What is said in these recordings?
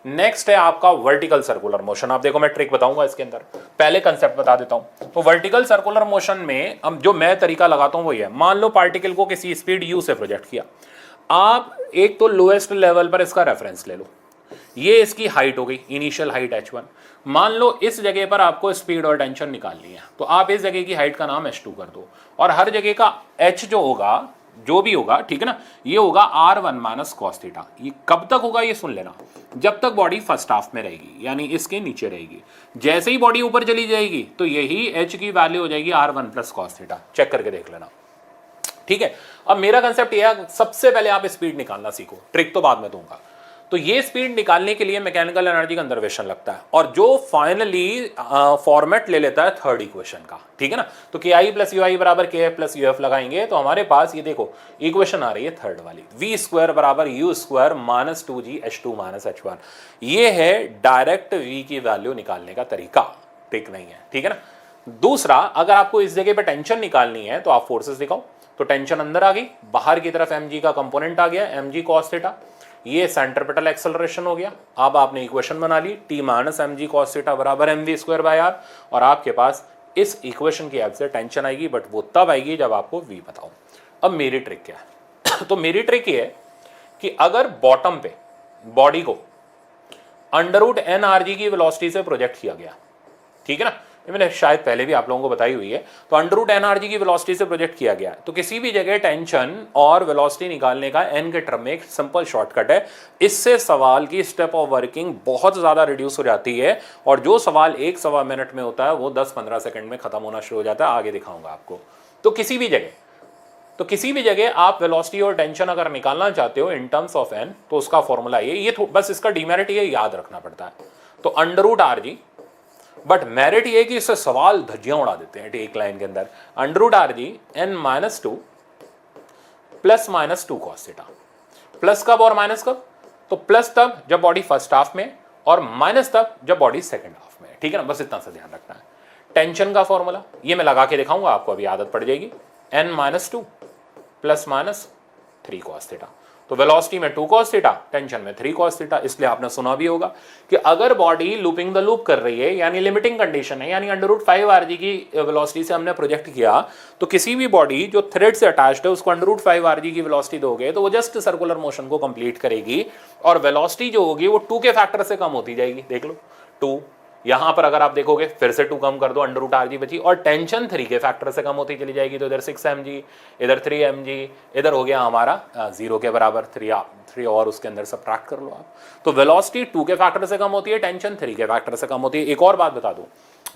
Next है आपका vertical circular motion. आप देखो मैं ट्रिक बताऊंगा इसके अंदर, पहले कंसेप्ट बता देता हूं। तो वर्टिकल सर्कुलर मोशन में अब जो मैं तरीका लगाता हूं वो ये है, मान लो पार्टिकल को किसी स्पीड u से प्रोजेक्ट किया, आप एक तो लोएस्ट लेवल पर इसका रेफरेंस ले लो, ये इसकी हाइट हो गई, इनिशियल हाइट h1। मान लो इस जगह पर आपको स्पीड और टेंशन निकालनी है, तो आप इस जगह की हाइट का नाम h2 कर दो, और हर जगह का h जो होगा, जो भी होगा, ठीक है ना, ये होगा r1 माइनस कॉस थीटा। ये कब तक होगा ये सुन लेना, जब तक बॉडी फर्स्ट हाफ में रहेगी, यानी इसके नीचे रहेगी। जैसे ही बॉडी ऊपर चली जाएगी तो यही h की वैल्यू हो जाएगी r1 plus cos theta. Check करके देख लेना, ठीक है। अब मेरा कंसेप्ट ये है, सबसे पहले आप स्पीड निकालना सीखो, ट्रिक तो बाद में दूंगा। तो ये स्पीड निकालने के लिए मैकेनिकल एनर्जी कंजर्वेशन लगता है, और जो फाइनली फॉर्मेट ले लेता है थर्ड इक्वेशन का, ठीक है ना। तो के आई प्लस यू आई बराबर के एफ प्लस यू एफ लगाएंगे तो हमारे पास ये देखो इक्वेशन आ रही है थर्ड वाली, वी स्क्वायर बराबर you square minus 2g h2 minus h1। ये है डायरेक्ट वी की वैल्यू निकालने का तरीका, ट्रिक नहीं है, ठीक है ना। दूसरा, अगर आपको इस जगह पे टेंशन निकालनी है तो आप फोर्सेस दिखाओ, तो टेंशन अंदर आ गई, बाहर की तरफ mg का कंपोनेंट आ गया, mg cos थीटा, ये सेंट्रिपेटल एक्सेलरेशन हो गया। अब आपने इक्वेशन बना ली, t minus mg cos theta बराबर mv स्क्वायर बाय r, और आपके पास इस इक्वेशन की हेल्प से टेंशन आएगी, बट वो तब आएगी जब आपको v बताओ। अब मेरी ट्रिक क्या है तो मेरी ट्रिक ये है कि अगर बॉटम पे बॉडी को under root N R G की वेलोसिटी से प्रोजेक्ट किया गया, ठीक है ना, ये मैंने शायद पहले भी आप लोगों को बताई हुई है, तो under root N R G की वेलोसिटी से प्रोजेक्ट किया गया, तो किसी भी जगह टेंशन और वेलोसिटी निकालने का एन के टर्म में एक सिंपल शॉर्टकट है। इससे सवाल की स्टेप ऑफ वर्किंग बहुत ज्यादा रिड्यूस हो जाती है, और जो सवाल 1-1.25 मिनट में होता है वो 10-15 सेकंड में खत्म होना शुरू हो जाता है। आगे दिखाऊंगा आपको। तो किसी भी जगह आप वेलोसिटी और टेंशन अगर निकालना चाहते हो इन टर्म्स ऑफ एन, तो उसका फॉर्मूला ये बस इसका डीमेरिट ये याद रखना पड़ता है। तो under root R G, but merit ये कि इससे सवाल धज्जियां उड़ा देते हैं एक लाइन के अंदर, under root R G N minus 2 plus minus 2 cos theta. Plus कब और माइनस कब? तो प्लस तब जब बॉडी फर्स्ट हाफ में, और माइनस तब जब बॉडी सेकंड हाफ में, ठीक है ना। बस इतना सा ध्यान रखना है। टेंशन का फॉर्मूला ये मैं लगा के दिखाऊंगा आपको, अभी आदत पड़ जाएगी। N minus 2 plus minus 3 cos theta. तो वेलोसिटी में 2 cos थीटा, टेंशन में 3 cos थीटा। इसलिए आपने सुना भी होगा कि अगर बॉडी लूपिंग द लूप कर रही है, यानी लिमिटिंग कंडीशन है, यानी अंडर रूट 5 आरजी की वेलोसिटी से हमने प्रोजेक्ट किया, तो किसी भी बॉडी जो थ्रेड से अटैच्ड है उसको अंडर रूट 5 आरजी की वेलोसिटी दोगे तो वो जस्ट सर्कुलर मोशन को कंप्लीट करेगी, और वेलोसिटी जो होगी वो 2 के फैक्टर से कम होती जाएगी। देख लो 2, यहां पर अगर आप देखोगे फिर से 2 कम कर दो, अंडर रूट आर जी बची, और टेंशन 3 के फैक्टर से कम होती चली जाएगी। तो इधर 6 mg, इधर 3 mg, इधर हो गया हमारा 0 के बराबर 3 और उसके अंदर सब्ट्रैक्ट कर लो आप। तो वेलोसिटी 2 के फैक्टर से कम होती है, टेंशन 3 के फैक्टर से कम होती है। एक और बात बता दूं,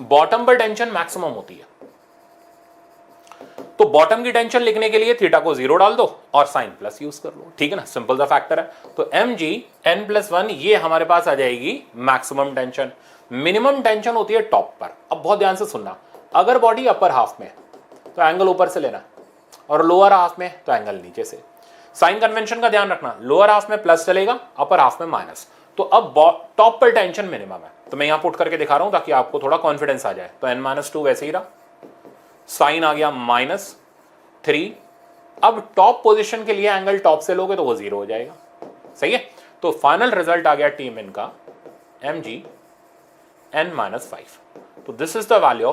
बॉटम पर टेंशन मैक्सिमम होती है, तो बॉटम की टेंशन लिखने के लिए थीटा को 0 डाल दो और साइन प्लस यूज कर लो, ठीक है ना, सिंपल सा फैक्टर है। तो mg n+1 ये हमारे पास आ जाएगी मैक्सिमम टेंशन। मिनिमम टेंशन होती है टॉप पर। अब बहुत ध्यान से सुनना, अगर बॉडी अपर हाफ में तो एंगल ऊपर से लेना, और लोअर हाफ में तो एंगल नीचे से। साइन कन्वेंशन का ध्यान रखना, लोअर हाफ में प्लस चलेगा, अपर हाफ में माइनस। तो अब टॉप पर टेंशन मिनिमम है, तो मैं यहां पुट करके दिखा रहा हूं ताकि आपको थोड़ा कॉन्फिडेंस आ जाए। तो n-2 वैसे ही रहा, साइन आ गया -3। अब टॉप पोजीशन के लिए एंगल टॉप से लोगे तो वो 0 हो जाएगा, सही है। तो फाइनल रिजल्ट आ गया टी min का mg n-5। तो this is the value of